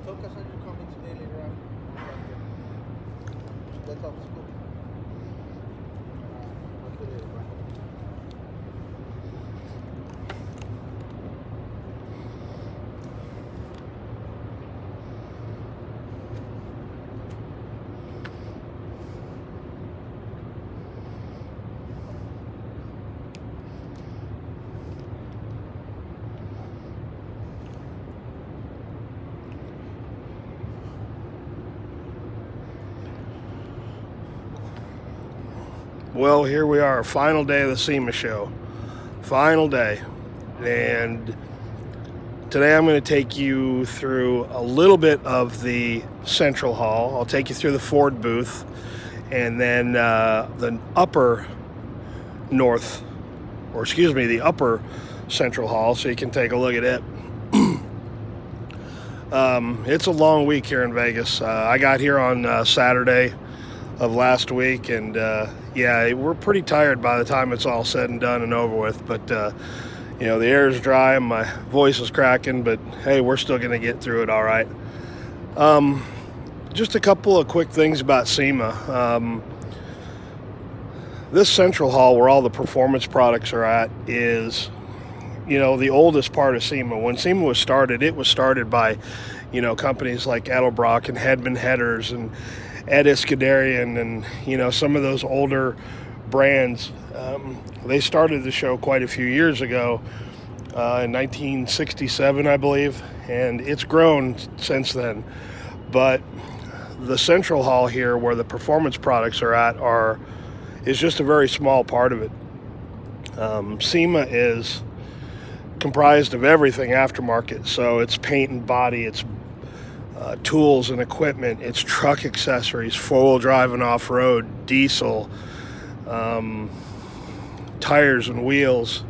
told Cassandra to come in today later on. That's off school. I'll put it right. Well, here we are, final day of the SEMA show. Final day. And today I'm going to take you through a little bit of the Central Hall. I'll take you through the Ford booth and then the upper the upper Central Hall so you can take a look at it. It's a long week here in Vegas. I got here on Saturday of last week, and yeah, we're pretty tired by the time it's all said and done and over with, but you know, the air is dry and my voice is cracking, but hey, we're still going to get through it all right. Just a couple of quick things about SEMA. This Central Hall where all the performance products are at is, you know, the oldest part of SEMA. When SEMA was started, it was started by, you know, companies like Edelbrock and Hedman Headers and Ed Iskandarian and, you know, some of those older brands. They started the show quite a few years ago, in 1967, I believe, and it's grown since then. But the Central Hall here, where the performance products are at, is just a very small part of it. SEMA is comprised of everything aftermarket, so it's paint and body, it's tools and equipment, it's truck accessories, four-wheel drive and off-road, diesel, tires and wheels,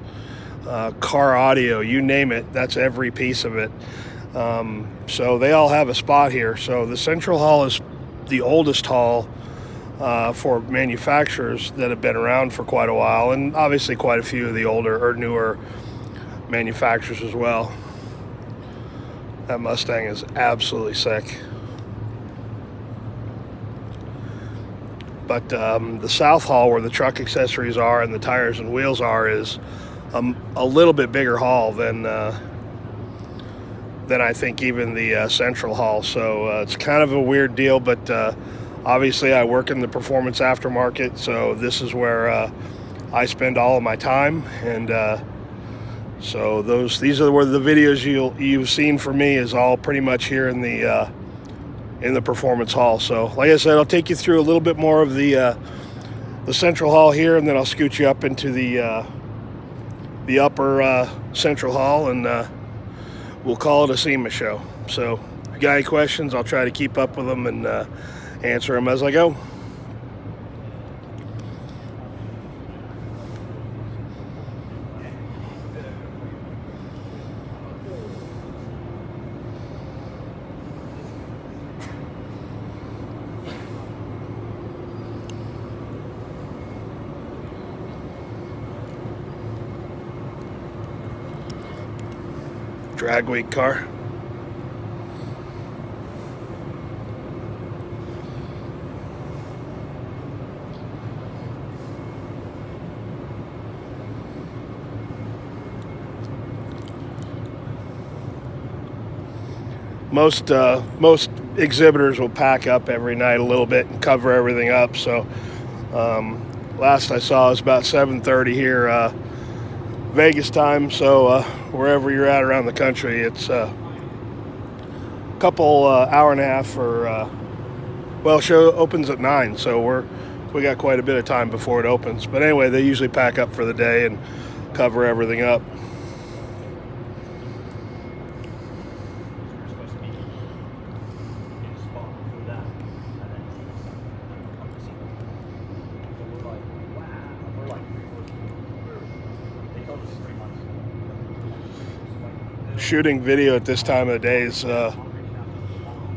car audio, you name it, that's every piece of it. So they all have a spot here. So the Central Hall is the oldest hall for manufacturers that have been around for quite a while, and obviously quite a few of the older or newer manufacturers as well. That Mustang is absolutely sick. But the South Hall, where the truck accessories are and the tires and wheels are, is a little bit bigger hall than I think even the Central Hall. So it's kind of a weird deal, but obviously I work in the performance aftermarket, so this is where I spend all of my time, and so these are where the videos you've seen from me is all pretty much here in the performance hall. So like I said, I'll take you through a little bit more of the Central Hall here, and then I'll scoot you up into the upper Central Hall, and we'll call it a SEMA show. So if you got any questions, I'll try to keep up with them and answer them as I go. Drag week car. Most exhibitors will pack up every night a little bit and cover everything up. So last I saw it was about 7:30 here Vegas time. So wherever you're at around the country, it's a couple hour and a half or show opens at 9, so we got quite a bit of time before it opens. But anyway, they usually pack up for the day and cover everything up. Shooting video at this time of the day is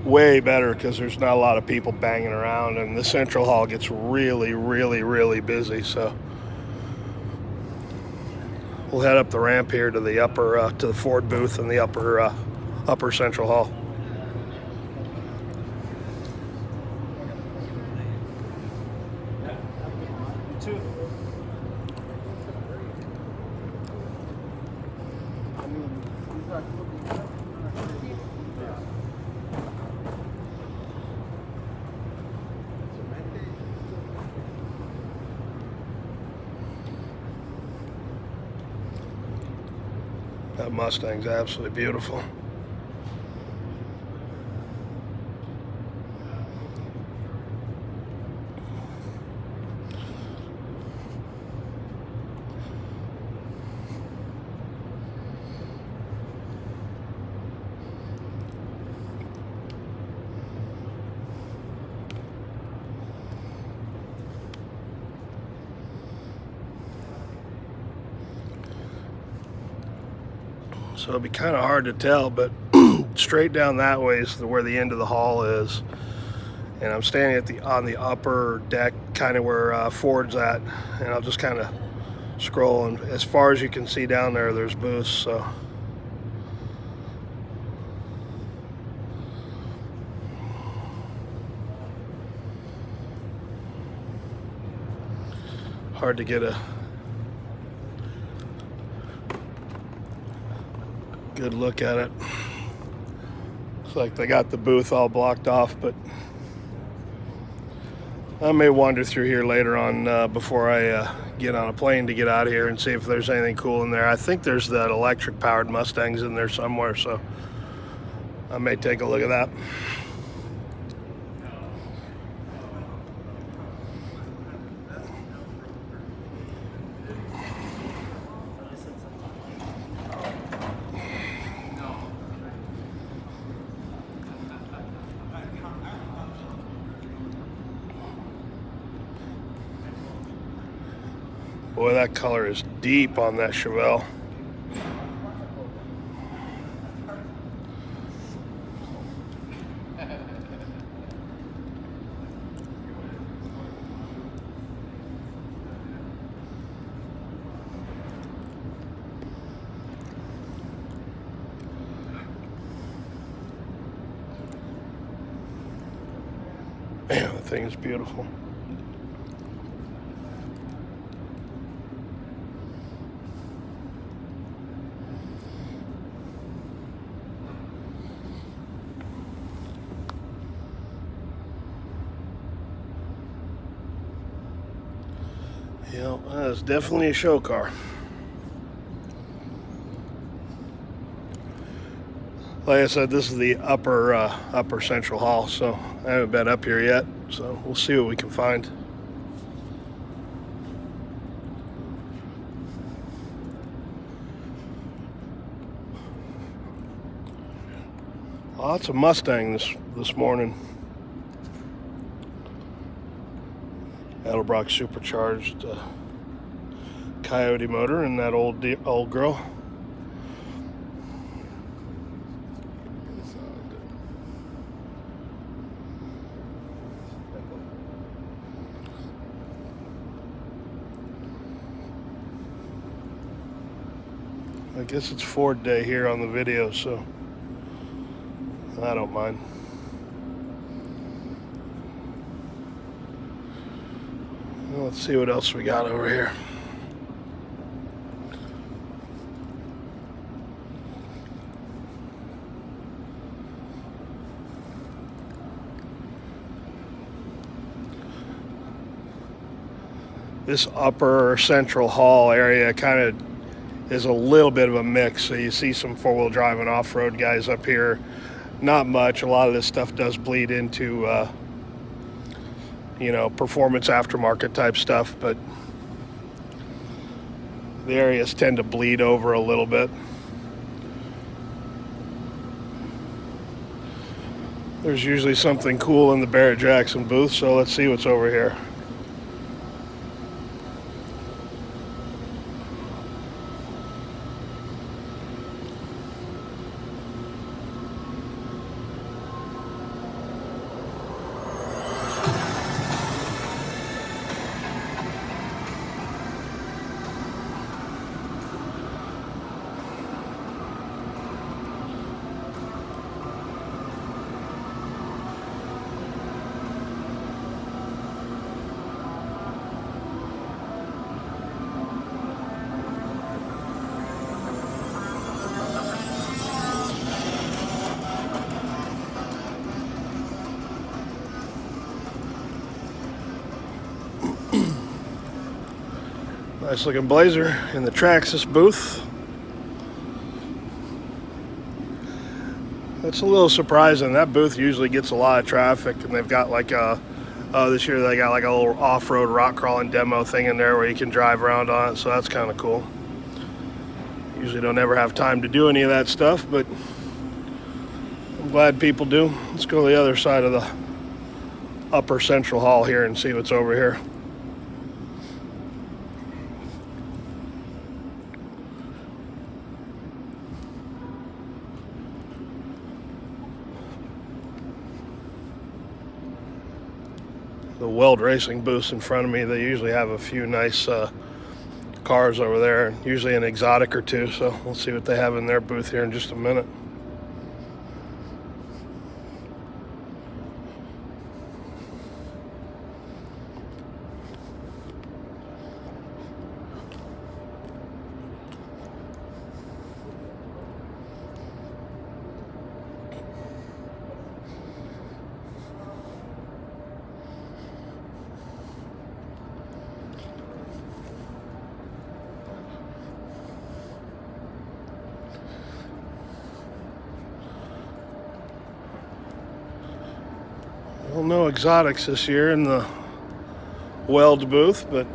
way better because there's not a lot of people banging around, and the Central Hall gets really, really, really busy. So we'll head up the ramp here to the upper to the Ford booth in the upper Central Hall. That Mustang's absolutely beautiful. So it'll be kind of hard to tell, but straight down that way is where the end of the hall is. And I'm standing on the upper deck, kind of where Ford's at, and I'll just kind of scroll, and as far as you can see down there, there's booths. So hard to get a good look at it. Looks like they got the booth all blocked off, but I may wander through here later on before I get on a plane to get out of here and see if there's anything cool in there. I think there's that electric powered Mustangs in there somewhere, so I may take a look at that. Boy, that color is deep on that Chevelle. Man, that thing is beautiful. Yeah, that's definitely a show car. Like I said, this is the upper central hall, so I haven't been up here yet, so we'll see what we can find. Lots of Mustang this morning. Edelbrock supercharged Coyote motor and that old girl. I guess it's Ford Day here on the video, so I don't mind. Well, let's see what else we got over here. This upper central hall area kind of is a little bit of a mix. So you see some four-wheel drive and off-road guys up here. Not much. A lot of this stuff does bleed into performance aftermarket type stuff, but the areas tend to bleed over a little bit. There's usually something cool in the Barrett Jackson booth, so let's see what's over here. Nice looking Blazer in the Traxxas booth. That's a little surprising. That booth usually gets a lot of traffic, and they've got like this year they got like a little off-road rock crawling demo thing in there where you can drive around on it, so that's kind of cool. Usually don't ever have time to do any of that stuff, but I'm glad people do. Let's go to the other side of the upper central hall here and see what's over here. The Weld Racing booths in front of me, they usually have a few nice cars over there, usually an exotic or two, so we'll see what they have in their booth here in just a minute. Well, no exotics this year in the Weld booth, but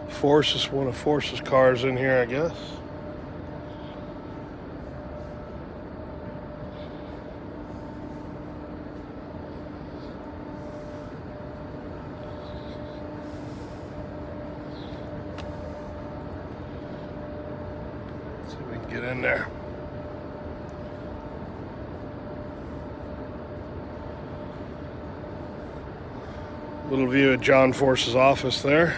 Force is one of Force's cars in here, I guess. Let's see if we can get in there. Little view of John Force's office there.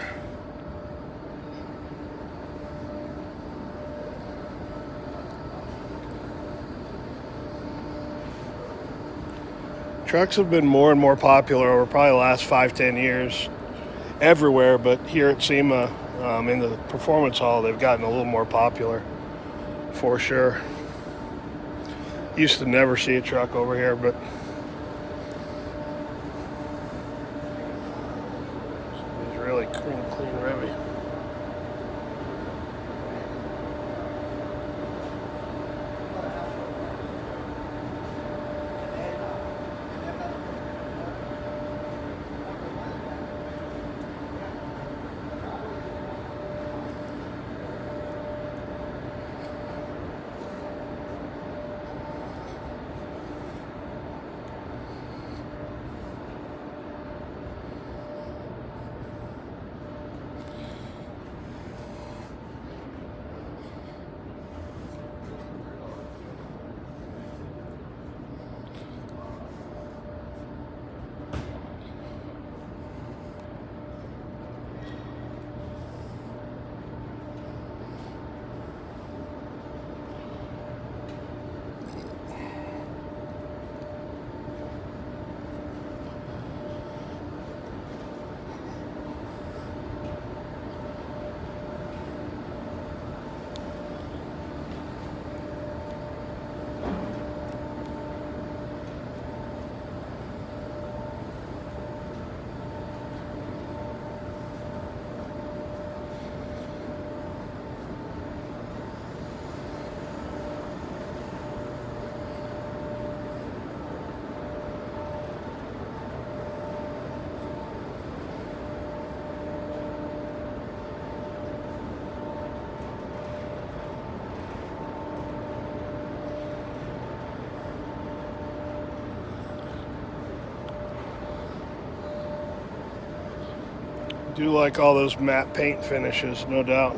Trucks have been more and more popular over probably the last 5-10 years everywhere, but here at SEMA, in the performance hall, they've gotten a little more popular for sure. Used to never see a truck over here, but really clean Revy. Do like all those matte paint finishes, no doubt.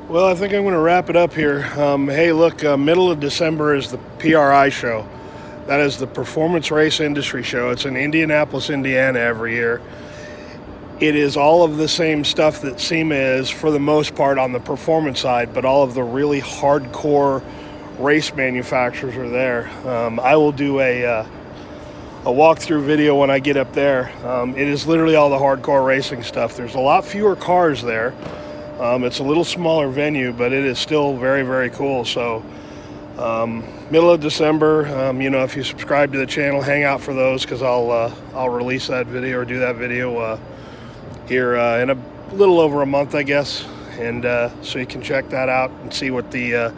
Well, I think I'm going to wrap it up here. Hey, look, middle of December is the PRI show. That is the Performance Race Industry Show. It's in Indianapolis, Indiana every year. It is all of the same stuff that SEMA is for the most part on the performance side, but all of the really hardcore race manufacturers are there. I will do a walkthrough video when I get up there. It is literally all the hardcore racing stuff. There's a lot fewer cars there. It's a little smaller venue, but it is still very, very cool. So middle of December, if you subscribe to the channel, hang out for those, because I'll release that video or do that video here in a little over a month, I guess. And so you can check that out and see what the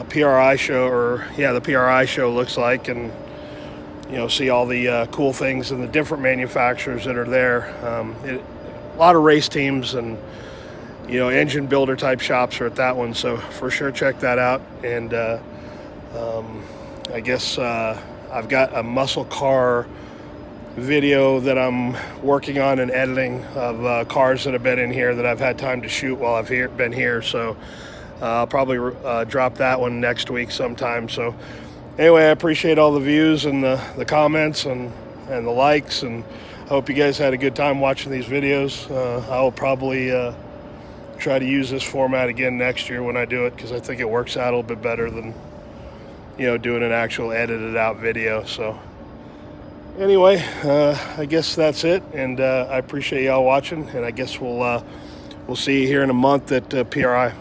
PRI show looks like, and see all the cool things and the different manufacturers that are there. A lot of race teams and engine builder type shops are at that one, so for sure check that out. And I guess I've got a muscle car video that I'm working on and editing of cars that have been in here that I've had time to shoot while I've been here. So I'll probably drop that one next week sometime. So anyway, I appreciate all the views and the comments and the likes, and I hope you guys had a good time watching these videos. I'll probably try to use this format again next year when I do it, because I think it works out a little bit better than doing an actual edited out video. So anyway, I guess that's it, and I appreciate y'all watching, and I guess we'll see you here in a month at PRI.